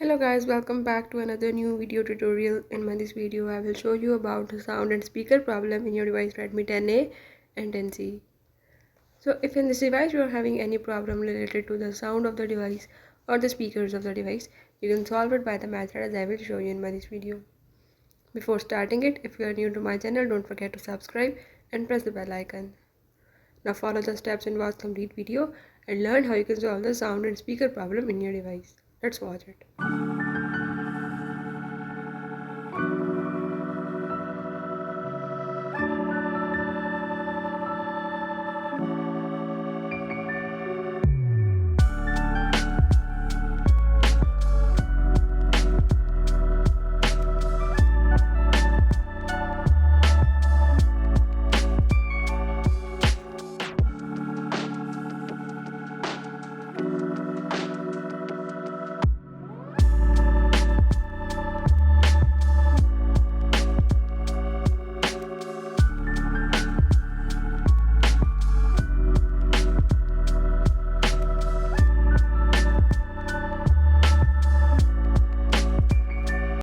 Hello guys, welcome back to another new video tutorial. In this video I will show you about the sound and speaker problem in your device Redmi 10A and 10C. So if in this device you are having any problem related to the sound of the device or the speakers of the device, you can solve it by the method as I will show you in this video. Before starting it, if you are new to my channel, don't forget to subscribe and press the bell icon. Now follow the steps and watch the complete video and learn how you can solve the sound and speaker problem in your device. Let's watch it.